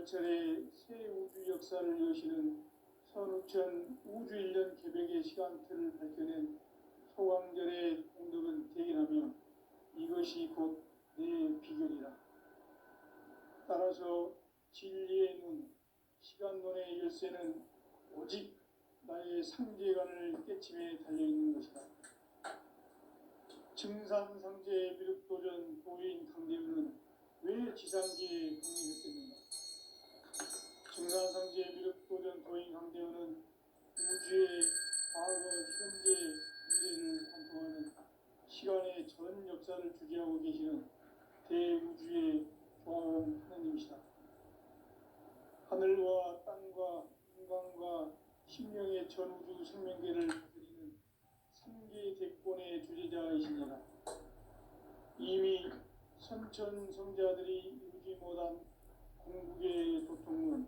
지하철의 새 우주 역사를 여시는 선우천 우주일년 개벽의 시간표를 밝혀낸 소강절의 공덕은 대견하며 이것이 곧 내 비결이라. 따라서 진리의 눈, 시간론의 열쇠는 오직 나의 상제관을 깨침에 달려있는 것이다. 증산상제 미륵도전 도인 강대우는 왜 지상기에 독립했겠는가? 증산상제 미륵도전 도인 강대우는 우주의 과거, 현재, 미래를 관통하는 시간의 전 역사를 주재하고 계시는 대우주의 조화원 하느님이시다. 하늘과 땅과 인간과 심령의 전우주 생명계를 다스리는 3개 대권의 주재자이시니라. 이미 선천성자들이 이루지 못한 궁극의 도통은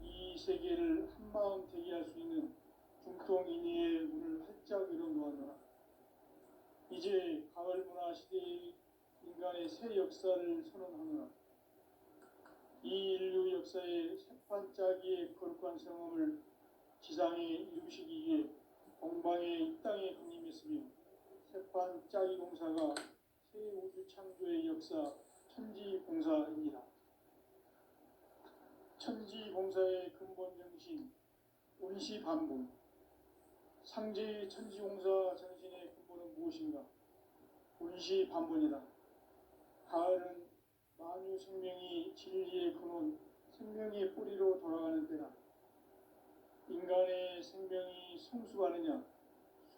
이 세계를 한마음 되게 할 수 있는 중통인의의 문을 활짝 열어놓았노라. 이제 가을 문화 시대의 인간의 새 역사를 선언하노라. 이 인류 역사의 새판짜기의 거룩한 성험을 지상에 이루시기 위해 동방의 이 땅에 강림했으며 새판짜기 공사가 새 우주 창조의 역사 천지봉사입니다. 천지봉사의 근본 정신 운시반분. 상제의 천지봉사 정신의 근본은 무엇인가? 운시반분이다. 가을은 만유 생명이 진리의 근원, 생명의 뿌리로 돌아가는 때다. 인간의 생명이 성숙하느냐,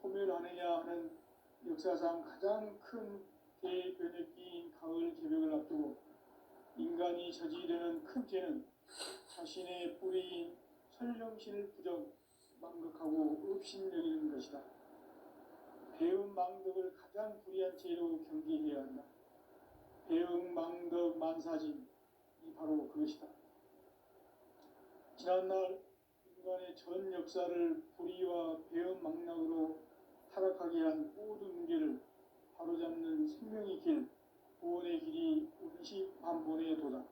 소멸하느냐 하는 역사상 가장 큰 대변혁기인 가을 개벽을 앞두고 인간이 저지르는 큰 죄는 자신의 뿌리인 설령신을 부정, 망극하고 업신여기는 것이다. 배움 망덕을 가장 불의한 죄로 경계해야 한다. 배움 망덕 만사진이 바로 그것이다. 지난날 인간의 전 역사를 불의와 배움 망락으로 타락하게 한 모든 문제를 바로잡는 생명의 길, 구원의 길이 운시반본의 도다.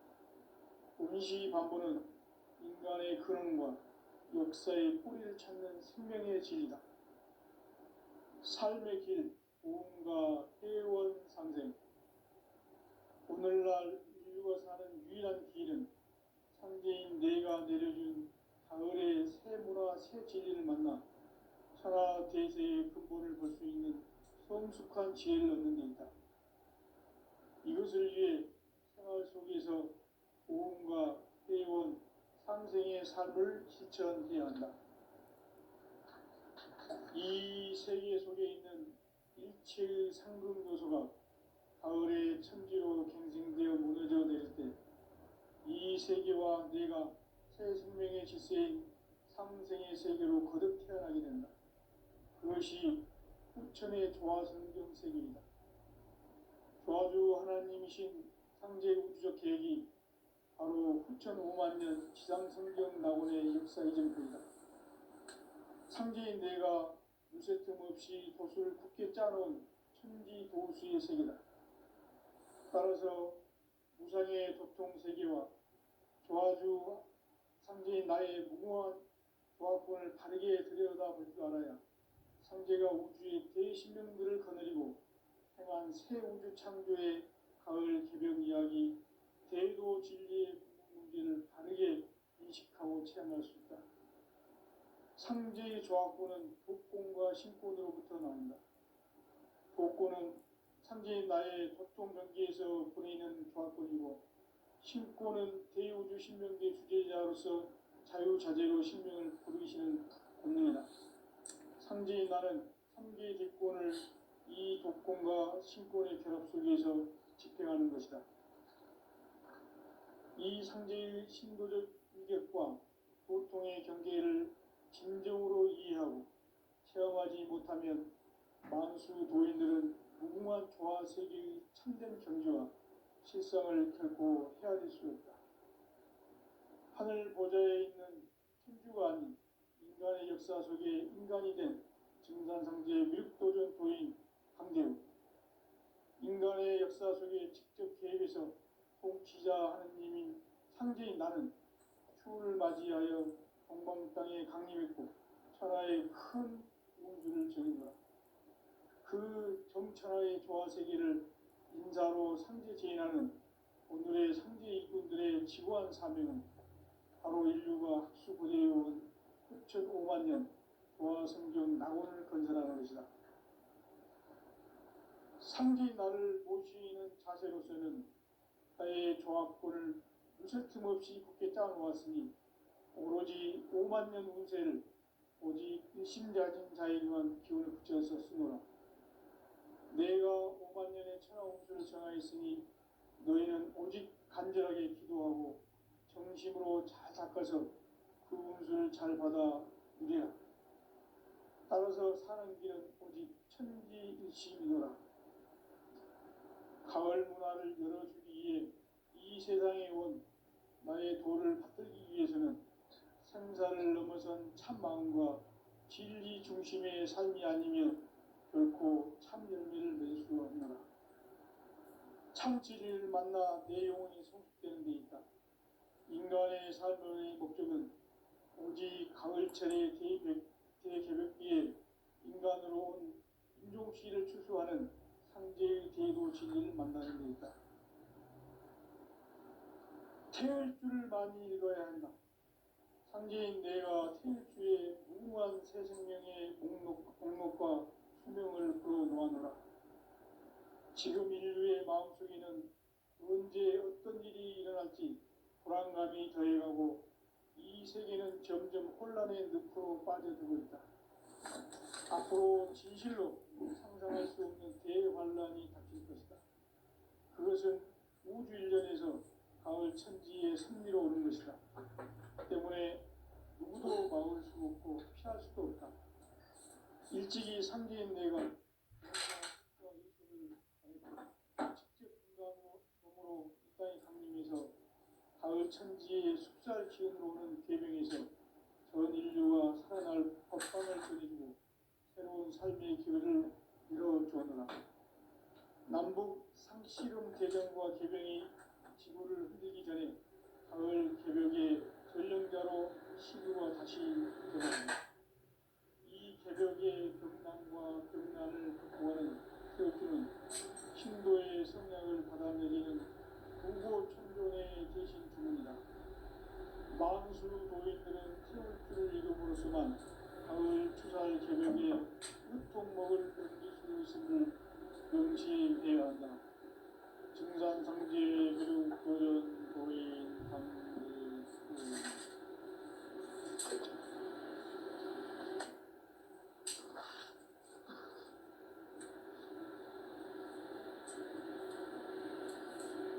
운시반본은 인간의 근원과 역사의 뿌리를 찾는 생명의 진리다. 삶의 길, 보험과 회원상생. 오늘날 인류가 사는 유일한 길은 상제인 내가 내려준 가을의 새 문화, 새 진리를 만나 천하대세의 근본을 볼 수 있는 성숙한 지혜를 얻는 데 있다. 이것을 위해 생활 속에서 보험과 회원, 상생의 삶을 실천해야 한다. 이 세계 속에 있는 일체의 상급 요소가 가을의 천지로 갱생되어 무너져 내릴 때 이 세계와 내가 새 생명의 질서인 상생의 세계로 거듭 태어나게 된다. 그것이 후천의 조화성경 세계이다. 조화주 하나님이신 상제 우주적 계획이 바로 후천 5만년 지상성경 낙원의 역사 이전표이다. 상제인 내가 무쇠 틈 없이 도수를 굳게 짜놓은 천지도수의 세계다. 따라서 무상의 도통세계와 조화주 상제인 나의 무궁한 조화권을 바르게 들여다볼 줄 알아야 상제가 우주의 대신령들을 거느리고 행한 새 우주 창조의 가을 개벽 이야기, 대도 진리의 문제를 바르게 인식하고 체험할 수 있다. 상제의 조화권은 도권과 신권으로부터 나온다. 도권은 상제인 나의 도통 경계에서 보내는 조화권이고 신권은 대우주 신명계 주제자로서 자유자재로 신명을 부르시는 권능이다. 상제인 나는 3개의 대권을 이 도권과 신권의 결합 속에서 집행하는 것이다. 이 상제의 신도적 위격과 도통의 경계를 진정으로 이해하고 체험하지 못하면 만수 도인들은 무궁한 조화 세계의 참된 경지와 실상을 결코 헤아릴 수 없다. 하늘 보좌에 있는 천주가 아닌 인간의 역사 속에 인간이 된 증산상제 미륵도전 도인 강대우. 인간의 역사 속에 직접 개입해서 통치자 하느님인 상제인 나는 추운을 맞이하여 동방 땅에 강림했고 천하에 큰 운수를 전했노라. 그 정천하의 조화세계를 인사로 상제제인하는 오늘의 상제 일꾼들의 지고한 사명은 바로 인류가 학수고대해온 후천 5만 년 조화성경 낙원을 건설하는 것이다. 상제의 나를 모시는 자세로서는 나의 조합권을 무쇠 틈없이 굳게 짜놓았으니 오로지 5만 년 운세를 오직 일심자진 자에게만 기운을 붙여서 쓰노라. 내가 5만 년의 천하 운수를 정하였으니 너희는 오직 간절하게 기도하고 정심으로 잘 닦아서 그 운수를 잘 받아 누리라. 따라서 사는 길은 오직 천지일심이노라. 가을 문화를 열어주기 위해 이 세상에 온 나의 도를 받들기 위해서는 생사를 넘어선 참 마음과 진리 중심의 삶이 아니면 결코 참 열매를 맺을 수 없노라. 참 진리를 만나 내 영혼이 성숙되는 데 있다. 인간의 삶의 목적은 오직 가을철의 대개벽기에 인간으로 온 인종시를 추수하는 상제의 대도 진리를 만나는 데 있다. 태일주를 많이 읽어야 한다. 상제인 내가 태일주의 무궁한 새 생명의 목록과 수명을 풀어놓아노라. 지금 인류의 마음속에는 언제 어떤 일이 일어날지 불안감이 더해가고 이 세계는 점점 혼란의 늪으로 빠져들고 있다. 앞으로 진실로 상상할 수 없는 대환란이 닥칠 것이다. 그것은 우주 일련에서 가을 천지의 섭리로 오는 것이다. 때문에 누구도 막을 수 없고 피할 수도 없다. 일찍이 상제인 내가 예수를 직접 인간으로 이 땅에 강림해서 가을 천지의 숲살 기운으로 오는 계명에서 전 인류가 살아날 법방을 전해주고 새로운 삶의 기회를 열어주었노라. 남북 상씨름 대전과 개병이 지구를 흔들기 전에 가을 개벽의 전령자로 시구가 다시 되었습니다. 이 개벽의 병난과 병난을 극복하는 태극기는 신도의 성량을 받아내리는 부고 천존의 대신 주문이다. 만수 도인들은 태극기를 이름으로서만 가을 추살 개벽의 유통목을 옮길 수 있음을 명시해야 한다. 증산상제 그룹 도전 도인 강대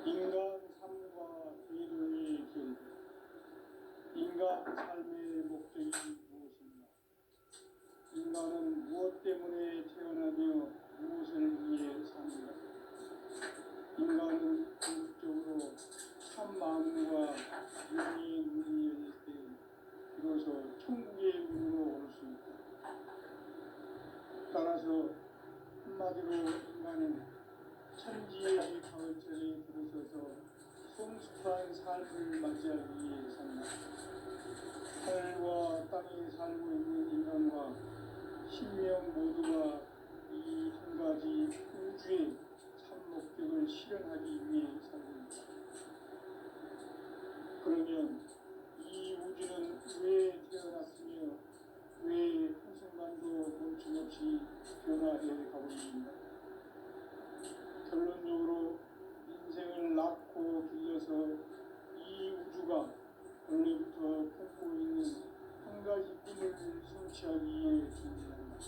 인간 삶과 대도의 길. 인간 삶의 목적이 무엇인가? 인간은 무엇 때문에 태어나며 무엇을 위해 사는가? 인간은 궁극적으로 참 마음과 영의 문이 열릴 때 비로소 천국의 문으로 올 수 있다. 따라서 한마디로 인간은 천지의 가을철에 들어서서 성숙한 삶을 맞이하기 위해 산다. 하늘과 땅에 살고 있는 인간과 신명 모두가 이 한 가지 우주의 참 목적을 실현하기 위해 살고 있다. 그러면 이 우주는 왜 태어났으며 왜 한순간도 멈춤없이 변화해 가고 있는가? 결론적으로 인생을 낳고 길러서 이 우주가 원래부터 품고 있는 한 가지 꿈을 성취하기 위해 존재한다.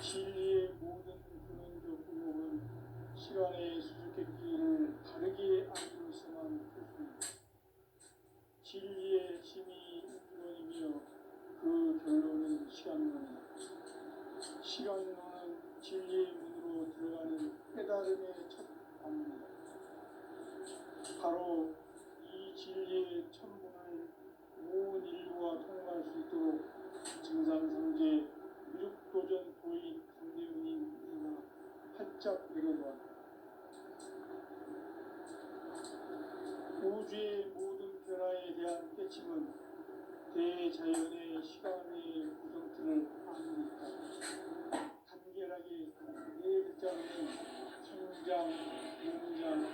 진리의 모든 근원적 의목은 시간의 수수께끼를 다르게 알고서만 풀 수 있다. 진리의 힘이 우주론이며 그 결론은 시간론이다. 시간론은 진리의 문으로 들어가는 깨달음의 첫 관문이다. 바로 이 진리의 천문을 온 인류가 통과할 수 있도록 증산상제 미륵도전 도인 강대훈인 내가 활짝 내려놓았다. 우주의 모든 변화에 대한 자연의 시간의 구성틀을 아닙니까? 간결하게 네 글자로는 성장, 농장,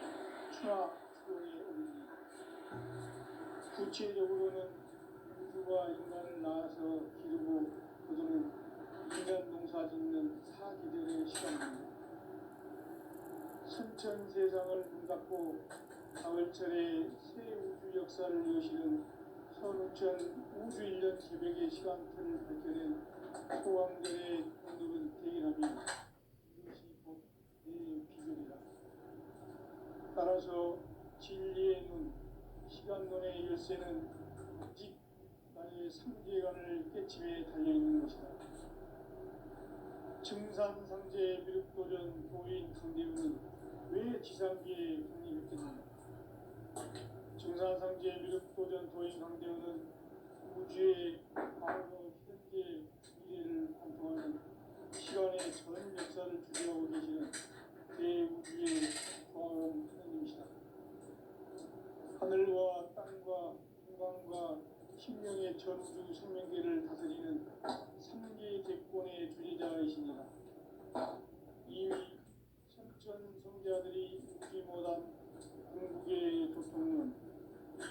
추락, 추론에 오릅니다. 구체적으로는 우주가 인간을 낳아서 기르고 거두는 인간 농사 짓는 사계절의 시간입니다. 선천 세상을 문 닫고 가을철에 새 우주 역사를 여시는 선우천 우주 1년 새벽의 시간틀을 밝혀낸 소왕들의 공덕은 대견합니다. 이것이 곧 내 비결이다. 따라서 진리의 눈, 시간론의 열쇠는 오직 나의 삼계관을 깨침에 달려있는 것이다. 증산상제 미륵도전 도인 강대우는 왜 지상기에 독립했겠는가? 증산상제 미륵도전 도인 강대우는 우주의 과거, 현재, 미래를 관통하는 시간의 전 역사를 주재하고 계시는 대우주의 과거형 하느님이시다. 하늘과 땅과 인간과 신명의 전우주 생명계를 다스리는 3개 대권의 주재자이십니다. 이미 선천 성자들이 웃지 못한 궁극의 조통은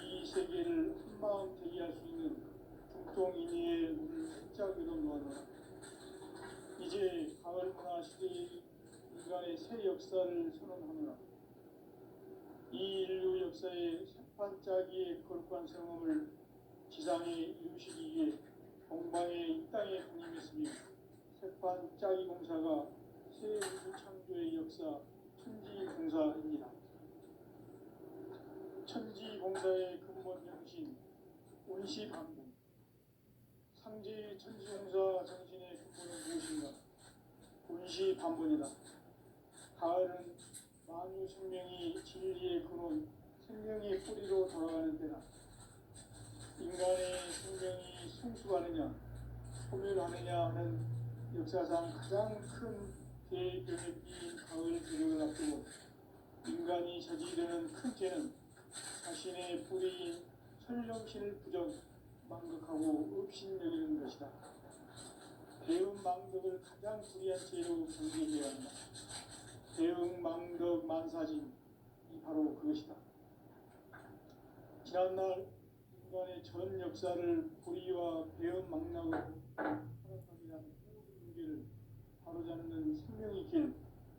이 세계를 한마음 대기할 수 있는 중통인의의 문을 활짝 열어놓았노라. 이제 가을 문화 시대의 인간의 새 역사를 선언하노라. 이 인류 역사의 새판짜기의 거룩한 성험을 지상에 이루시기 위해 동방의 이 땅에 강림했으며 새판짜기 공사가 새 우주 창조의 역사 천지공사입니다. 천지공사의 근본 정신 온시반분. 상제 천지공사 정신의 근본은 무엇인가? 온시반분이다. 가을은 만유 생명이 진리의 근원, 생명의 뿌리로 돌아가는 때다. 인간의 생명이 성숙하느냐, 소멸하느냐 하는 역사상 가장 큰 대변혁기인 가을 저녁을 앞두고 인간이 저지르는 큰 죄는 자신의 뿌리인 설령신을 부정, 망극하고 업신여기는 것이다. 배움 망덕을 가장 불의한 죄로 경계해야 한다. 배움 망덕 만사진이 바로 그것이다. 지난날 인간의 전 역사를 불의와 배움 망락으로 타락하게 한 모든 문제를 바로잡는 생명의 길,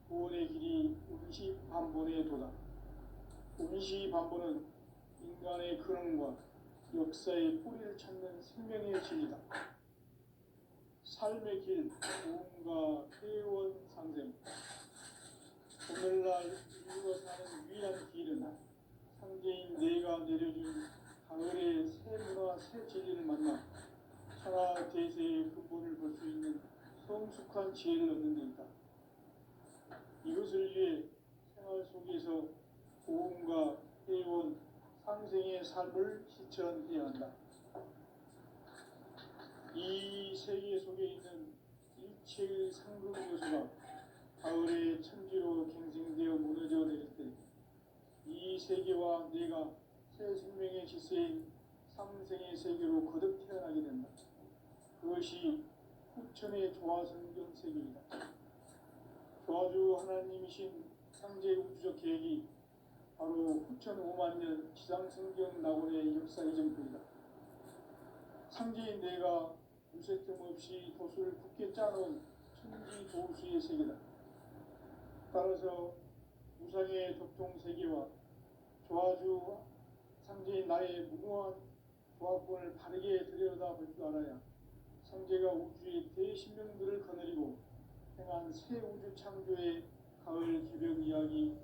구원의 길이 온시반본의 도다. 온시반본은 인간의 근원과 역사의 뿌리를 찾는 생명의 진리다. 삶의 길, 도움과 회원 상생. 오늘날 인류가 사는 유일한 길은 상제인 내가 내려준 가을의 새 문화, 새 진리를 만나 천하 대세의 근본을 볼 수 있는 성숙한 지혜를 얻는 데 있다. 이것을 위해 생활 속에서 도움과 회원, 상생의 삶을 실천해야 한다. 이 세계 속에 있는 일체의 상급 요소가 가을의 천지로 갱생되어 무너져 내릴 때 이 세계와 내가 새 생명의 질서인 상생의 세계로 거듭 태어나게 된다. 그것이 후천의 조화성경 세계이다. 조화주 하나님이신 상제 우주적 계획이 바로 후천 5만년 지상성경 낙원의 역사 이전부이다. 상제인 내가 무쇠뜸 없이 도수를 굳게 짜놓은 천지 도수의 세계다. 따라서 우상의 도통 세계와 조화주 상제인 나의 무궁한 조합권을 바르게 들여다볼 줄 알아야 상제가 우주의 대신명들을 거느리고 행한 새 우주 창조의 가을 기벽 이야기,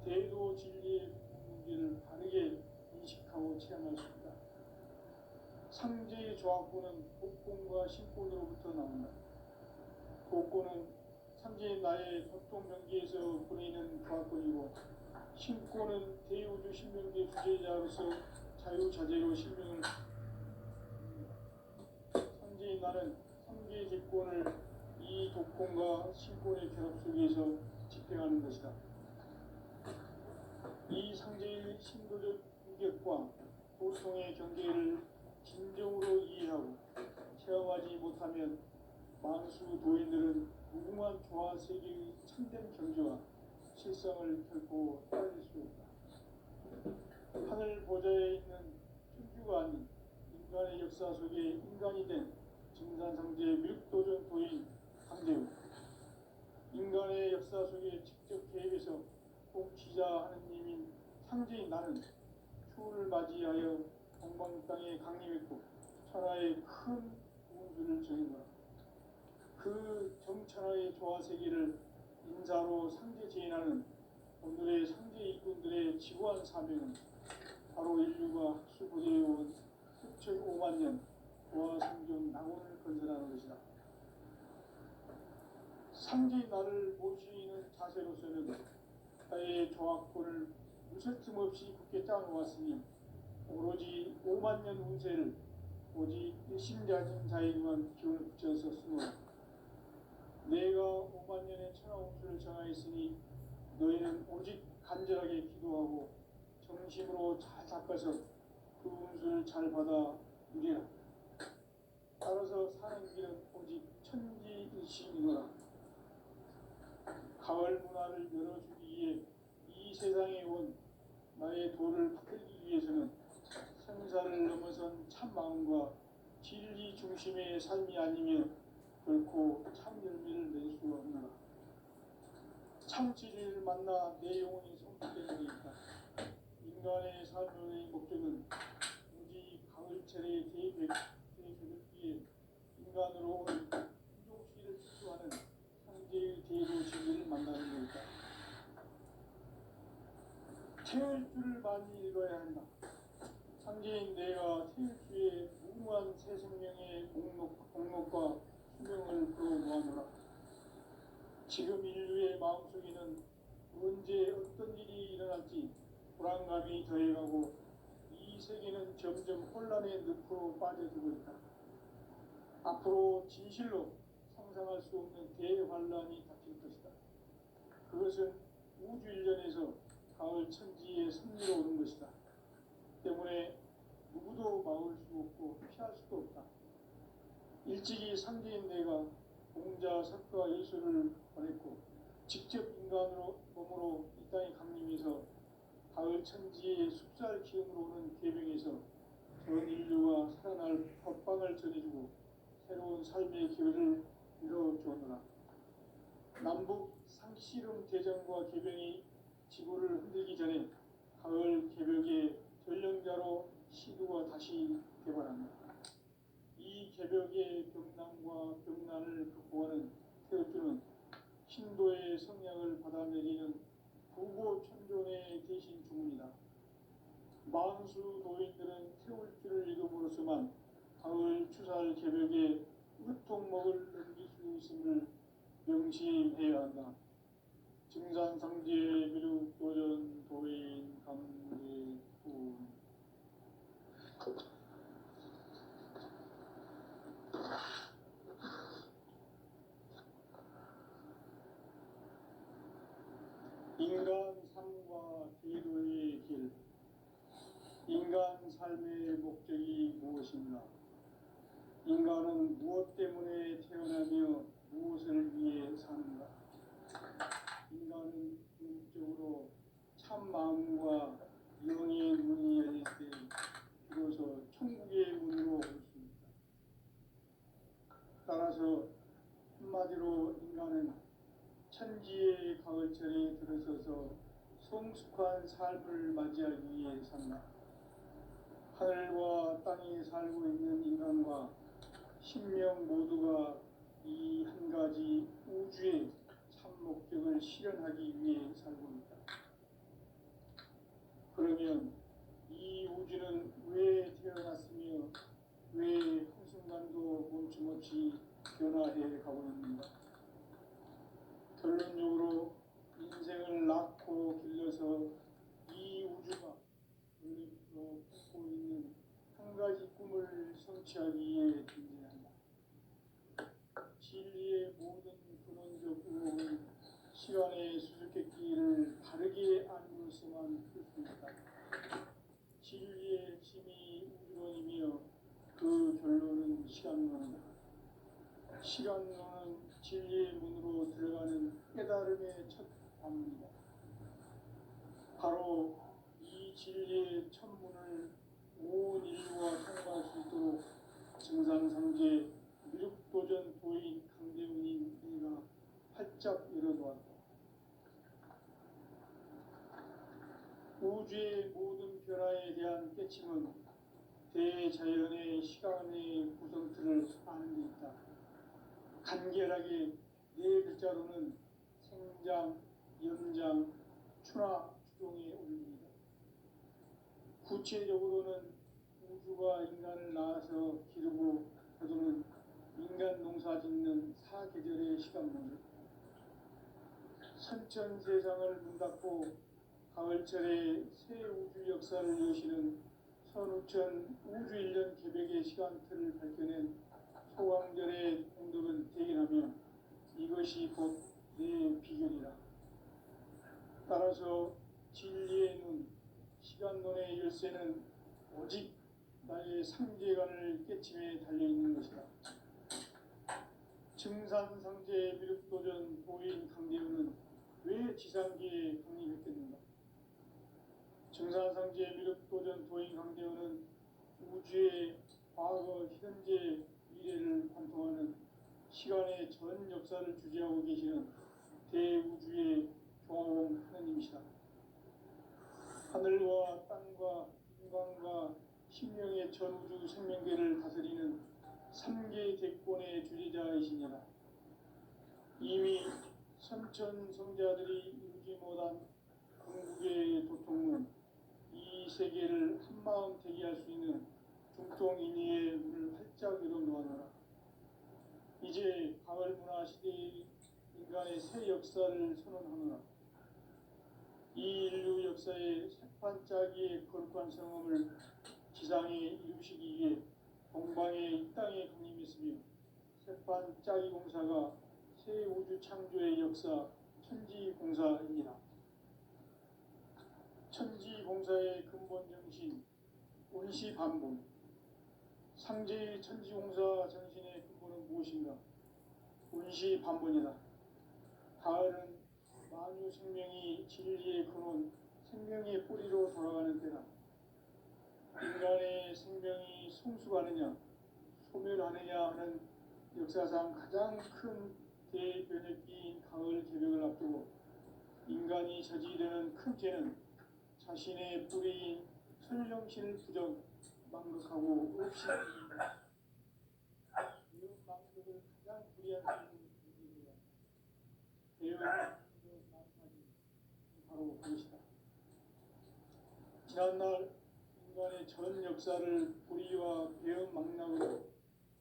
대도 진리의 문제를 바르게 인식하고 체험할 수 있다. 상제의 조합권은 복권과 신권으로부터 나온다. 복권은 상제인 나의 도통 경계에서 보내는 조합권이고, 신권은 대우주 신명계 주제자로서 자유자재로 신명을 상제인 나는 3개 집권을 이 독권과 신권의 결합 속에서 집행하는 것이다. 이 상제의 신도적 인격과 보통의 경계를 진정으로 이해하고 체험하지 못하면 만수 도인들은 무궁한 조화 세계의 참된 경지와 실성을 결코 따질 수 없다. 하늘 보좌에 있는 천주가 아닌 인간의 역사 속에 인간이 된 증산상제 밀도전 도인 강재우, 인간의 역사 속에 직접 개입해서 통치자 하느님인 상제인 나는 추후를 맞이하여 동방 땅에 강림했고 천하의 큰 우주를 정했노라. 그 정천하의 조화세계를 인사로 상제 제인하는 오늘의 상제 이군들의 지구한 사명은 바로 인류가 학수고대해온 수천 5만 년 조화 생존 낙원을 건설하는 것이다. 상제인 나를 모시는 자세로서는 나의 조화권을 무슨 틈없이 굳게 짜놓았으니 오로지 5만 년 운세를 오직 일심자진 자에게만 기운을 붙여서 쓰노라. 내가 5만 년의 천하 운수를 정하였으니 너희는 오직 간절하게 기도하고 정심으로 잘 닦아서 그 운수를 잘 받아 누리라. 따라서 사는 길은 오직 천지일심이노라. 가을 문화를 열어주기 위해 이 세상에 온 나의 도를 받들기 위해서는 생사를 넘어선 참 마음과 진리 중심의 삶이 아니면 결코 참 열매를 낼 수 없노라. 참 진리를 만나 내 영혼이 성숙되는 것이다. 인간의 삶의 목적은 오직 가을철의 대개벽기에 인간으로 온 인종시를 추구하는 상제의 대도 진리를 만나는 것이다. 태울 줄을 많이 읽어야 한다. 상제인 내가 태울 주의 무궁한 새 생명의 공목과 수명을 불어모아노라. 지금 인류의 마음속에는 언제 어떤 일이 일어날지 불안감이 더해가고 이 세계는 점점 혼란의 늪으로 빠져들고 있다. 앞으로 진실로 상상할 수 없는 대환란이 닥칠 것이다. 그것은 우주 일련에서 가을 천지의 섭리로 오는 것이다. 때문에 누구도 막을 수 없고 피할 수도 없다. 일찍이 상제인 내가 공자, 석가, 예수를 보냈고 직접 인간으로 몸으로 이 땅에 강림해서 가을 천지의 숲살 기운으로 오는 계명에서 전 인류가 살아날 법방을 전해주고 새로운 삶의 기회를 이뤄주었노라. 남북 상씨름 대전과 개병이 지구를 흔들기 전에 가을 개벽의 전령자로 시도가 다시 개발합니다. 이 개벽의 병난과 병난을 극복하는 태극주는 신도의 성량을 받아내리는 부고천존의 대신 주문이다. 만수 노인들은 태울주를 읽음으로써만 가을 추살 개벽의 으통목을 넘길 수 있음을 명심해야 한다. 증산상제 미륵도전 도인 강제훈. 인간 삶과 기도의 길. 인간 삶의 목적이 무엇인가? 인간은 무엇 때문에 태어나며 무엇을 위해 사는가? 인간은 궁극적으로 참 마음과 영의 문이 열릴 때 비로소 천국의 문으로 올 수 있다. 따라서 한마디로 인간은 천지의 가을철에 들어서서 성숙한 삶을 맞이하기 위해 산다. 하늘과 땅에 살고 있는 인간과 신명 모두가 이 한 가지 우주의 참 목적을 실현하기 위해 살고 있다. 그러면 이 우주는 왜 태어났으며 왜 한순간도 멈춤없이 변화해 가고 있는가? 결론적으로 인생을 낳고 길러서 이 우주가 원래부터 품고 있는 한 가지 꿈을 성취하기 위해 존재한다. 진리의 모든 근원적 의혹은 시간의 수수께끼를 바르게 알므로서만 풀 수 있다. 진리의 핵심이 우주론이며 시간론이다. 시간론은 진리의 문으로 들어가는 깨달음의 첫 관문이다. 바로 이 진리의 첫 문을 온 인류가 통과할 수 있도록 증산상제 미륵도전 도인 강대훈인 이가 활짝 열어놓았다. 우주의 모든 변화에 대한 깨침은 대자연의 시간의 구성틀을 아는 데 있다. 간결하게 네 글자로는 생장, 연장, 추나 추동에 올립니다. 구체적으로는 우주가 인간을 낳아서 기르고 거두는 인간 농사 짓는 사계절의 시간문을, 선천 세상을 문 닫고 가을철에 새 우주 역사를 여시는 선우천 우주 1년 개백의 시간틀을 밝혀낸 소강절의 공덕은 대견하며 이것이 곧 내 비결이라. 따라서 진리의 눈, 시간론의 열쇠는 오직 나의 상제관을 깨침에 달려있는 것이다. 증산상제 미륵도전 도인 강대훈은 왜 지상기에 강림했겠는가? 증산상제 미륵도전 도인 강대훈은 우주의 과거, 현재, 미래를 관통하는 시간의 전 역사를 주재하고 계시는 대우주의 조화원 하느님이시다. 하늘과 땅과 인간과 신명의 전우주 생명계를 다스리는 3개 대권의 주재자이시니라. 이미 선천 성자들이 이루지 못한 궁극의 도통은 이 세계를 한마음 대기할 수 있는 중통인의의 문을 활짝 열어놓아노라. 이제 가을 문화 시대의 인간의 새 역사를 선언하노라. 이 인류 역사의 새판짜기의 거룩한 성험을 지상에 이루시기 위해 동방의 이 땅에 강림했으며, 새판짜기 공사가 새 우주 창조의 역사 천지공사입니다. 천지공사의 근본 정신, 원시반복. 상제의 천지공사 정신의 근본은 무엇인가? 원시반복이다. 가을은 만유 생명이 진리의 근원, 생명의 뿌리로 돌아가는 때다. 인간의 생명이 성숙하느냐, 소멸하느냐 하는 역사상 가장 큰 대변혁기인 가을 개벽을 앞두고 인간이 저지르는 큰 죄는 자신의 뿌리인 설령신을 부정, 망극하고 없이 이런 망극을 가장 불이한 배운 바로 그것이다. 지난날 인간의 전 역사를 불의와 배은 망락으로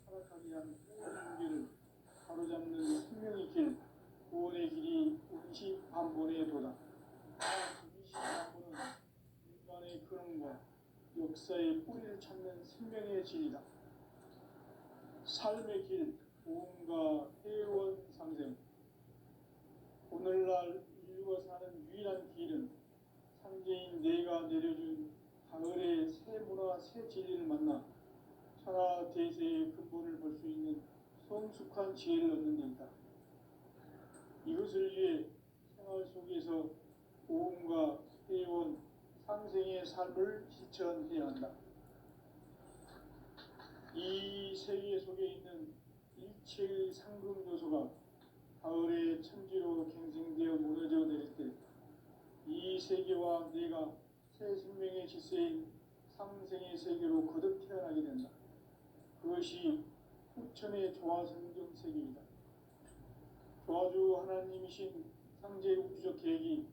타락하게 한 모든 문제를 바로잡는 생명의 길, 구원의 길이 원시반본의 도다. 원시반본은 인간의 근원과 역사의 뿌리를 찾는 생명의 진이다. 삶의 길, 보험과 회원 상생. 오늘날 인류가 사는 유일한 길은 상제인 내가 내려준 가을의 새 문화, 새 진리를 만나 천하 대세의 근본을 볼 수 있는 성숙한 지혜를 얻는 데 있다. 이것을 위해 생활 속에서 보험과 회원, 상생의 삶을 실천해야 한다. 이 세계 속에 있는 일체의 상금 요소가 가을의 천지로 갱생되어 무너져 내릴 때 이 세계와 내가 새 생명의 질서인 상생의 세계로 거듭 태어나게 된다. 그것이 후천의 조화성경 세계이다. 조화주 하나님이신 상제 우주적 계획이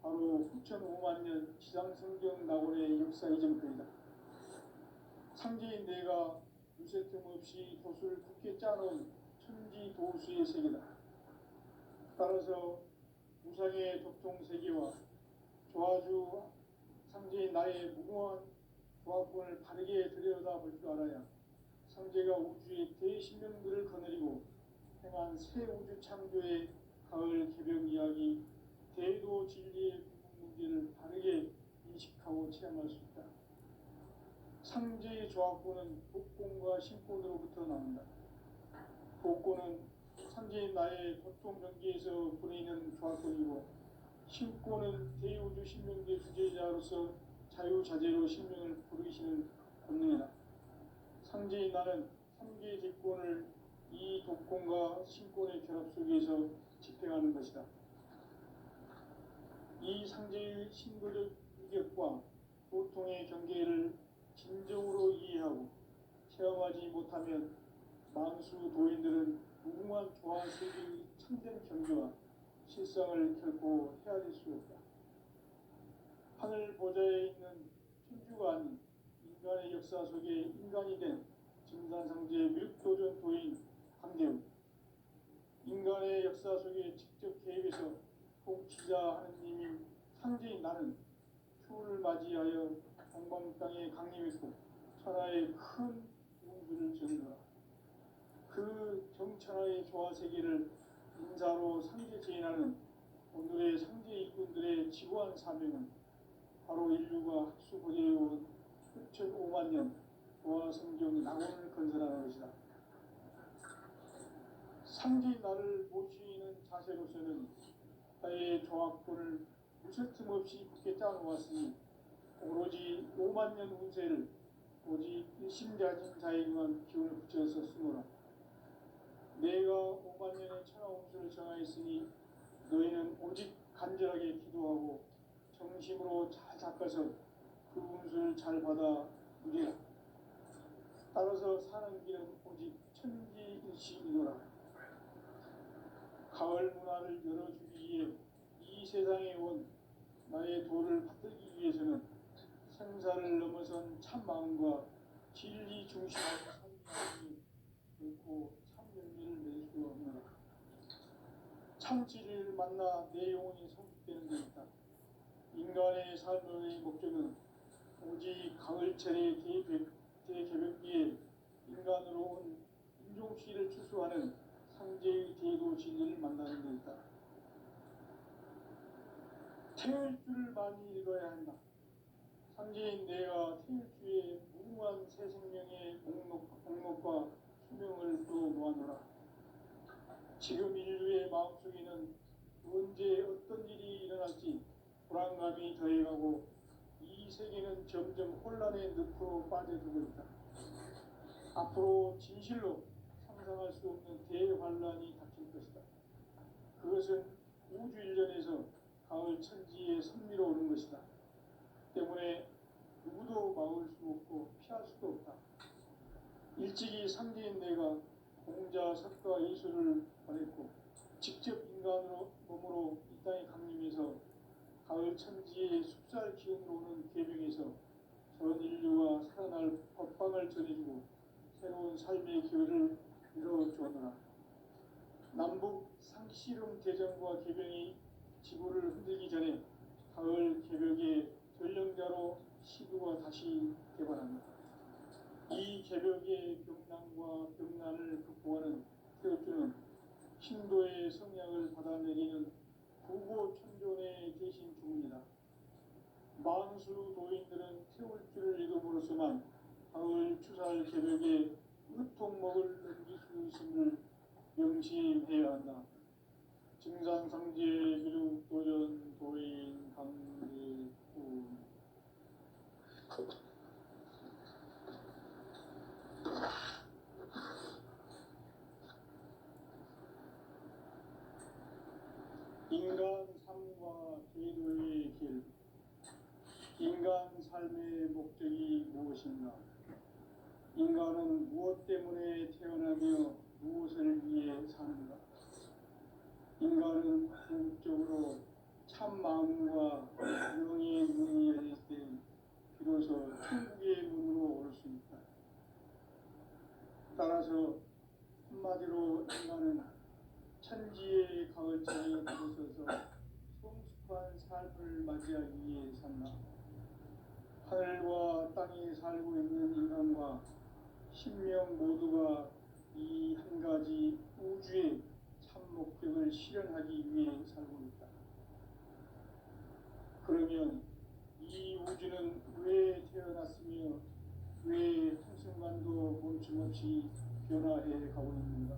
바로 후천 5만 년 지상성경 낙원의 역사 이전표이다. 상제인 내가 유세 틈 없이 도수를 굳게 짜놓은 천지 도수의 세계다. 따라서 우상의 도통 세계와 조화주 상제인 나의 무궁한 조합권을 바르게 들여다볼 줄 알아야 상제가 우주의 대신명들을 거느리고 행한 새 우주 창조의 가을 개벽 이야기, 대도 진리의 궁극 문제를 바르게 인식하고 체험할 수 있다. 상제의 조합권은 독권과 신권으로부터 나온다. 독권은 상제인 나의 고통 경계에서 보내는 조합권이고, 신권은 대우주 신명계 주제자로서 자유자재로 신명을 부르시는 권능이다. 상제인 나는 삼계의 대권을 이 독권과 신권의 결합 속에서 집행하는 것이다. 이 상제의 신도적 위격과 고통의 경계를 진정으로 이해하고 체험하지 못하면 만수 도인들은 무궁한 조화세계의 참된 경계와 실상을 결코 헤아릴 수 없다. 하늘 보좌에 있는 천주가 아닌 인간의 역사 속에 인간이 된 증산상제 묘도전 도인 강대우, 인간의 역사 속에 직접 개입해서 통치자 하느님인 상제인 나는 추후를 맞이하여 동방 땅에 강림했고 천하의 큰 우주를 전하라. 그 정천하의 조화세계를 인사로 상제 제인하는 오늘의 상제 일꾼들의 지고한 사명은 바로 인류가 학수고대해온 6,500만 년 조화성경 낙원을 건설하는 것이다. 상제인 나를 모시는 자세로서는 나의 조합권을 무쇠틈 없이 굳게 짜놓았으니 오로지 5만 년 운세를 오직 일심자진 자에게만 기운을 붙여서 쓰노라. 내가 5만 년의 천하 운수를 정하였으니 너희는 오직 간절하게 기도하고 정심으로 잘 닦아서 그 운수를 잘 받아 누리라. 따라서 사는 길은 오직 천지일시이노라. 가을 문화를 열어주기 위해 이 세상에 온 나의 도를 받들기 위해서는 생사를 넘어선 참 마음과 진리 중심의 삶이 결코 참 열매를 낼 수 없노라. 참 진리를 만나 내 영혼이 성숙되는 데 있다. 인간의 삶의 목적은 오직 가을철의 대개벽기에 인간으로 온 인종시를 추수하는 상제의 대도 진리를 만나는 데 있다. 태울 줄을 많이 읽어야 한다. 상제인 내가 태울 주의 무궁한 새 생명의 목록과 수명을 또 놓아노라. 지금 인류의 마음속에는 언제 어떤 일이 일어날지 불안감이 더해가고 이 세계는 점점 혼란의 늪으로 빠져들고 있다. 앞으로 진실로 상상할 수 없는 대환란이 닥칠 것이다. 그것은 우주 일련에서 가을 천지에 선미로 오는 것이다. 때문에 누구도 막을 수 없고 피할 수도 없다. 일찍이 상제인 내가 공자, 석가, 예수를 보냈고 직접 인간으로 몸으로 이 땅에 강림해서 가을 천지의 숲살 기운으로 오는 계명에서 전 인류가 살아날 법방을 전해주고 새로운 삶의 기회를 이뤄주었노라. 남북 상씨름 대전과 개병이 지구를 흔들기 전에 가을 개벽의 전령자로 시두가 다시 개발합니다. 이 개벽의 병난과 병난을 극복하는 태엽주는 신도의 성약을 받아내리는 구고천존의 대신 주문이다. 만수 도인들은 태울주를 읽음으로써만 가을 추살 개벽의 으통목을 넘길 수 있음을 명심해야 한다. 증산상제 미륵도전 도인 강대우. 인간 삶과 제도의 길. 인간 삶의 목적이 무엇인가? 인간은 무엇 때문에 태어나며 무엇을 위해 사는가? 인간은 궁극적으로 참 마음과 영의 문이 열릴 때 비로소 천국의 문으로 올 수 있다. 따라서 한마디로 인간은 천지의 가을철에 들어서서 성숙한 삶을 맞이하기 위해 산다. 하늘과 땅에 살고 있는 인간과 신명 모두가 이 한 가지 우주의 참 목적을 실현하기 위해 살고 있다. 그러면 이 우주는 왜 태어났으며 왜 한순간도 멈춤없이 변화해 가고 있는가?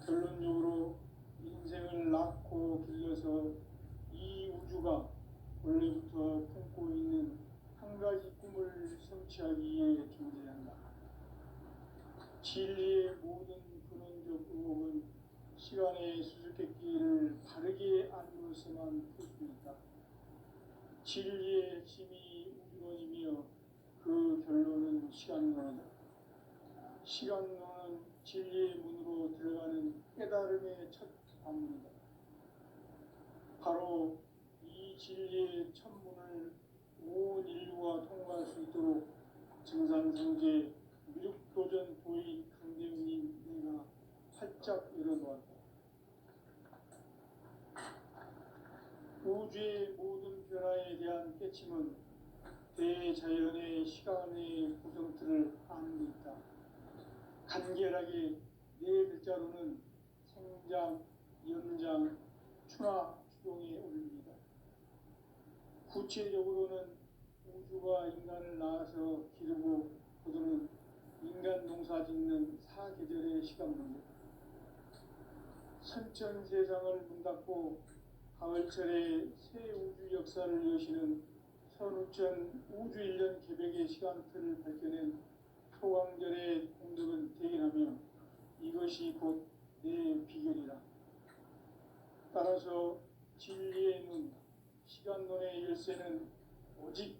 결론적으로 인생을 낳고 길러서 이 우주가 원래부터 품고 있는 한 가지 꿈을 성취하기 위해 존재한다. 진리의 모든 근원적 의혹은 시간의 수수께끼를 바르게 알므로서만 풀 수 있다. 진리의 핵심이 우주론이며 그 결론은 시간론이다. 시간론은 진리의 문으로 들어가는 깨달음의 첫 관문이다. 바로 이 진리의 첫 문을 온 인류가 통과할 수 있도록 증산성제 미륵도전 도의 강대웅님 내가 활짝 열어놓았다. 우주의 모든 변화에 대한 깨침은 대자연의 시간의 구성틀을 아는 데 있다. 간결하게 네 글자로는 생장, 연장, 추나 추동에 올립니다. 구체적으로는 우주가 인간을 낳아서 기르고 거두는 인간 농사 짓는 사계절의 시간 문제, 선천 세상을 문 닫고 가을철에 새 우주 역사를 여시는 선우천 우주 1년 개백의 시간틀을 밝혀낸 소강절의 공덕은 대견하며 이것이 곧 내 비결이라. 따라서 진리의 눈, 시간론의 열쇠는 오직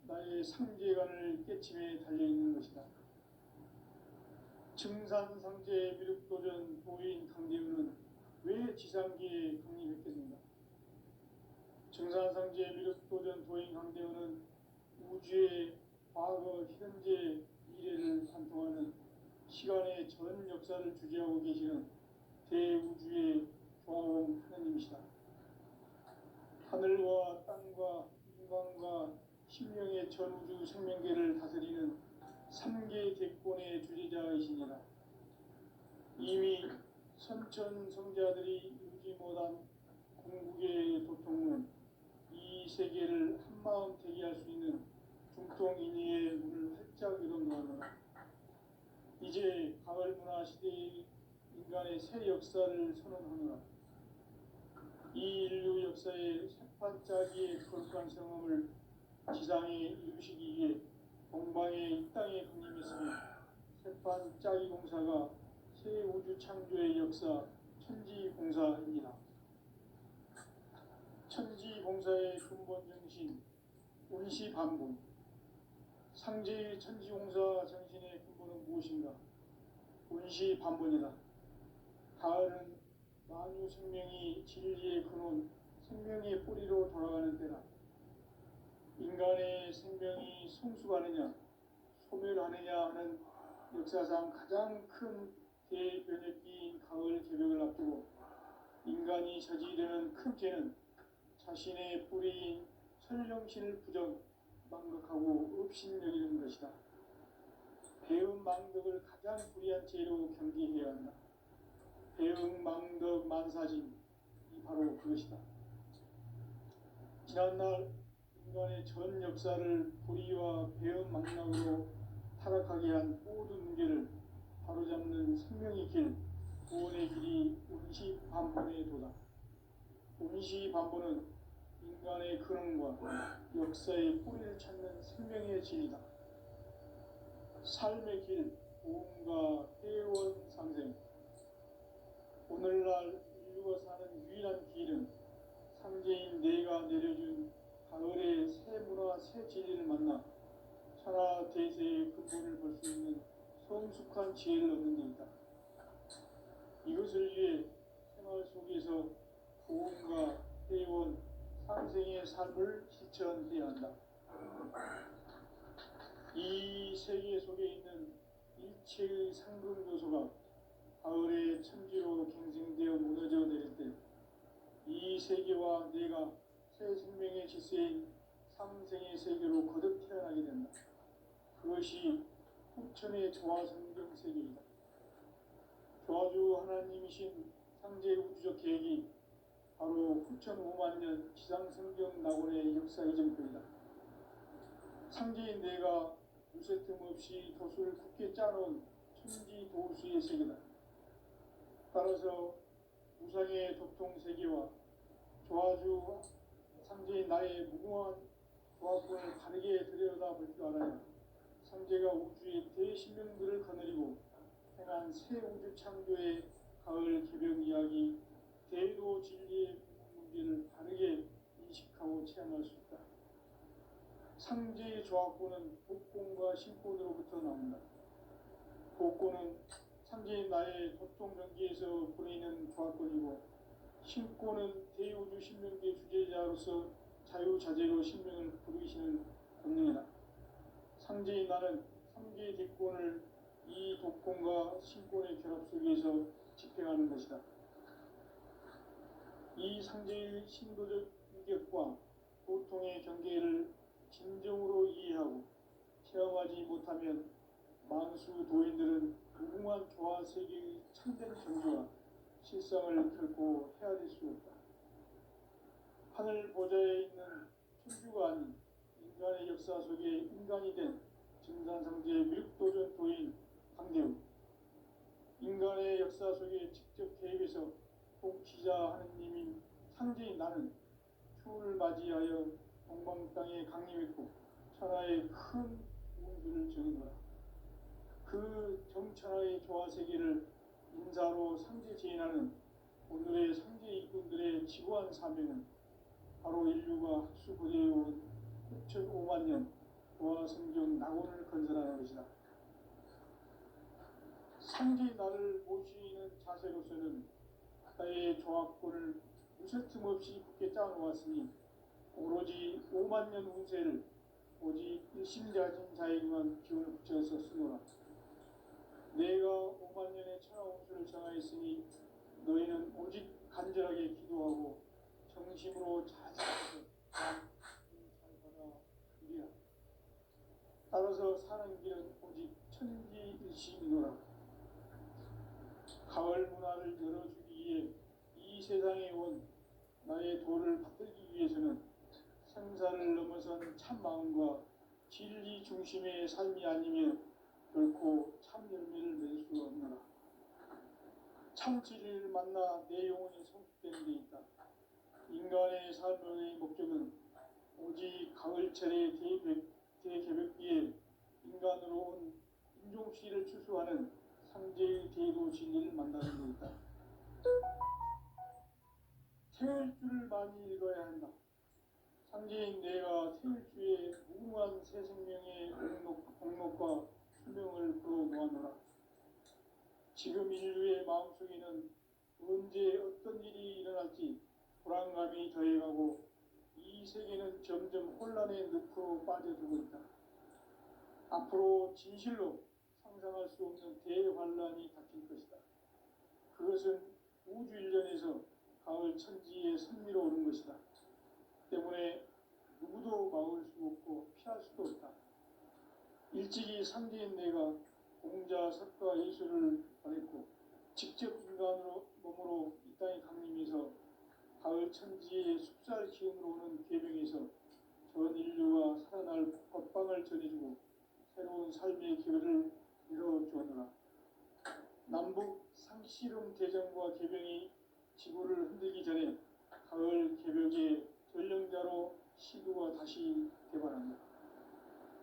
나의 상제관을 깨침에 달려있는 것이다. 증산상제 미륵도전 도인 강대우는 왜 지상기에 강림했겠는가? 증산상제 미륵도전 도인 강대우는 우주의 과거, 현재, 미래를 관통하는 시간의 전 역사를 주재하고 계시는 대우주의 조화원 하나님이시다. 하늘과 땅과 인간과 심령의 전우주 생명계를 다스리는 3개 대권의 주재자이시니라. 이미 선천성자들이 이루지 못한 궁극의 도통은 이 세계를 한마음 되게 할 수 있는 중통인의의 문을 활짝 열어놓았노라. 이제 가을 문화 시대의 인간의 새 역사를 선언하노라. 이 인류 역사의 새판짜기의 거룩한 성함을 지상에 이루시기 위해 동방의 이 땅에 강림했으며 새판짜기 공사가 새 우주 창조의 역사 천지공사입니다. 천지공사의 근본 정신 운시반본, 상제의 천지공사 정신의 근본은 무엇인가? 운시반본이다. 가을은 만유 생명이 진리의 근원, 생명의 뿌리로 돌아가는 때다. 인간의 생명이 성숙하느냐, 소멸하느냐 하는 역사상 가장 큰 대변혁기인 가을 개벽을 앞두고 인간이 저지르는 큰 죄는 자신의 뿌리인 설령신을 부정, 망각하고 업신여기는 것이다. 배은 망덕을 가장 불의한 죄로 경계해야 한다. 배은 망덕 만사진이 바로 그것이다. 지난날 인간의 전 역사를 불의와 배은 망락으로 타락하게 한 모든 문제를 바로잡는 생명의 길, 구원의 길이 운시반본의 도다. 운시반본은 인간의 근원과 역사의 뿌리를 찾는 생명의 진리다. 삶의 길, 보험과 회원 상생. 오늘날 인류가 사는 유일한 길은 상제인 내가 내려준 가을의 새 문화, 새 진리를 만나 천하 대세의 근본을 볼 수 있는 성숙한 지혜를 얻는 데 있다. 이것을 위해 생활 속에서 보험과 회원, 상생의 삶을 실천해야 한다. 이 세계 속에 있는 일체의 상급 요소가 가을의 천지로 갱생되어 무너져 내릴 때 이 세계와 내가 새 생명의 질서인 상생의 세계로 거듭 태어나게 된다. 그것이 후천의 조화성경 세계이다. 조화주 하나님이신 상제 우주적 계획이 바로 후천 5만 년 지상성경 낙원의 역사 이전표이다. 상제인 내가 무쇠틈 없이 돛을 굳게 짜놓은 천지 도수의 세계다. 따라서 우상의 도통 세계와 조화주 상제인 나의 무궁한 조합권을 바르게 들여다볼 줄 알아야 상제가 우주의 대신명들을 거느리고 행한 새 우주 창조의 가을 개벽 이야기, 대도 진리의 문제를 바르게 인식하고 체험할 수 있다. 상제의 조합권은 복권과 신권으로부터 나온다. 복권은 상제인 나의 도통 경계에서 보내는 조합권이고, 신권은 대우주 신명계 주제자로서 자유자재로 신명을 부르시는 권능이다. 상제인 나는 상제의 대권을 이 독권과 신권의 결합 속에서 집행하는 것이다. 이 상제의 신도적 인격과 보통의 경계를 진정으로 이해하고 체험하지 못하면 만수 도인들은 무궁한 조화 세계의 참된 경주와 실상을 결코 헤아릴 수 없다. 하늘 보좌에 있는 천주가 아닌 인간의 역사 속에 인간이 된 증산상제의 밀도전 도인 강대우, 인간의 역사 속에 직접 개입해서 통치자 하느님인 상제인 나는 추후를 맞이하여 동방 땅에 강림했고 천하의 큰 운수를 정해놓아 그 정천하의 조화 세계를 인사로 상제 제인하는 오늘의 상제 일꾼들의 지구한 사명은 바로 인류가 학수고대해온 6,5만 년 조화 성경 낙원을 건설하는 것이다. 상제 나를 모시는 자세로서는 나의 조합권을 무쇠틈 없이 굳게 짜놓았으니 오로지 5만 년 운세를 오직 일심자진 자에게만 기운을 붙여서 쓰노라. 내가 5만 년의 천하 운수를 정하였으니 너희는 오직 간절하게 기도하고 정심으로 자세해서 잘 받아들이라. 따라서 사는 길은 오직 천지일심이노라. 가을 문화를 열어주기 위해 이 세상에 온 나의 도를 받들기 위해서는 생사를 넘어선 참 마음과 진리 중심의 삶이 아니면 결코 참 열매를 맺을 수 없노라. 참 진리를 만나 내 영혼이 성숙되는 데 있다. 인간의 삶의 목적은 오직 가을철의 대개벽기에 인간으로 온 인종씨를 추수하는 상제의 대도 진리를 만나는 데 있다. 태일주를 많이 읽어야 한다. 상제인 내가 태일주의 무궁한 새 생명의 공록과 수명을 풀어 모아노라. 지금 인류의 마음속에는 언제 어떤 일이 일어날지 불안감이 더해가고 이 세계는 점점 혼란의 늪으로 빠져들고 있다. 앞으로 진실로 상상할 수 없는 대환란이 닥칠 것이다. 그것은 우주 일련에서 가을 천지에 선미로 오는 것이다. 때문에 누구도 막을 수 없고 피할 수도 없다. 일찍이 상제인 내가 공자, 석가, 예수를 보냈고 직접 인간으로 몸으로 이 땅에 강림해서 가을 천지의 숲살 기운으로 오는 계명에서 전 인류가 살아날 법방을 전해주고 새로운 삶의 기회를 열어주었노라. 남북 상씨름 대전과 계병이 지구를 흔들기 전에 가을 개벽의 전령자로 시도가 다시 개발한다.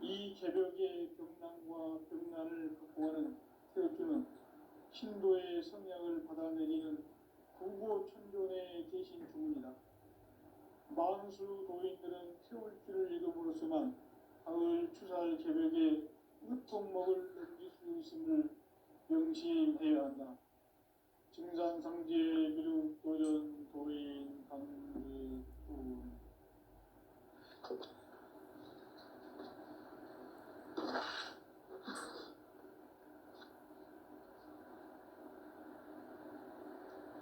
이 개벽의 병난과 병난을 극복하는 태극주는 신도의 성향을 받아내리는 구고천존의 대신 주문이다. 만수 도인들은 태울주를 읽음으로써만 가을 추살 개벽의 으통목을 넘길 수 있음을 명심해야 한다. 증산상제 미륵도전 도인 강제군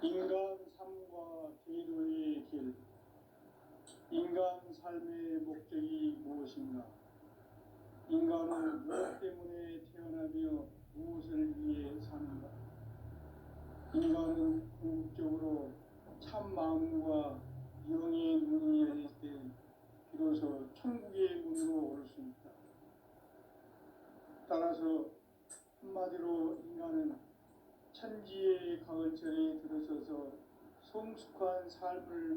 인간 삶과 대도의 길. 인간 삶의 목적이 무엇인가? 인간은 무엇 때문에 태어나며 무엇을 위해 사는가? 인간은 궁극적으로 참 마음과 영의 문이 열릴 때 비로소 천국의 문으로 올 수 있다. 따라서 한마디로 인간은 천지의 가을철에 들어서서 성숙한 삶을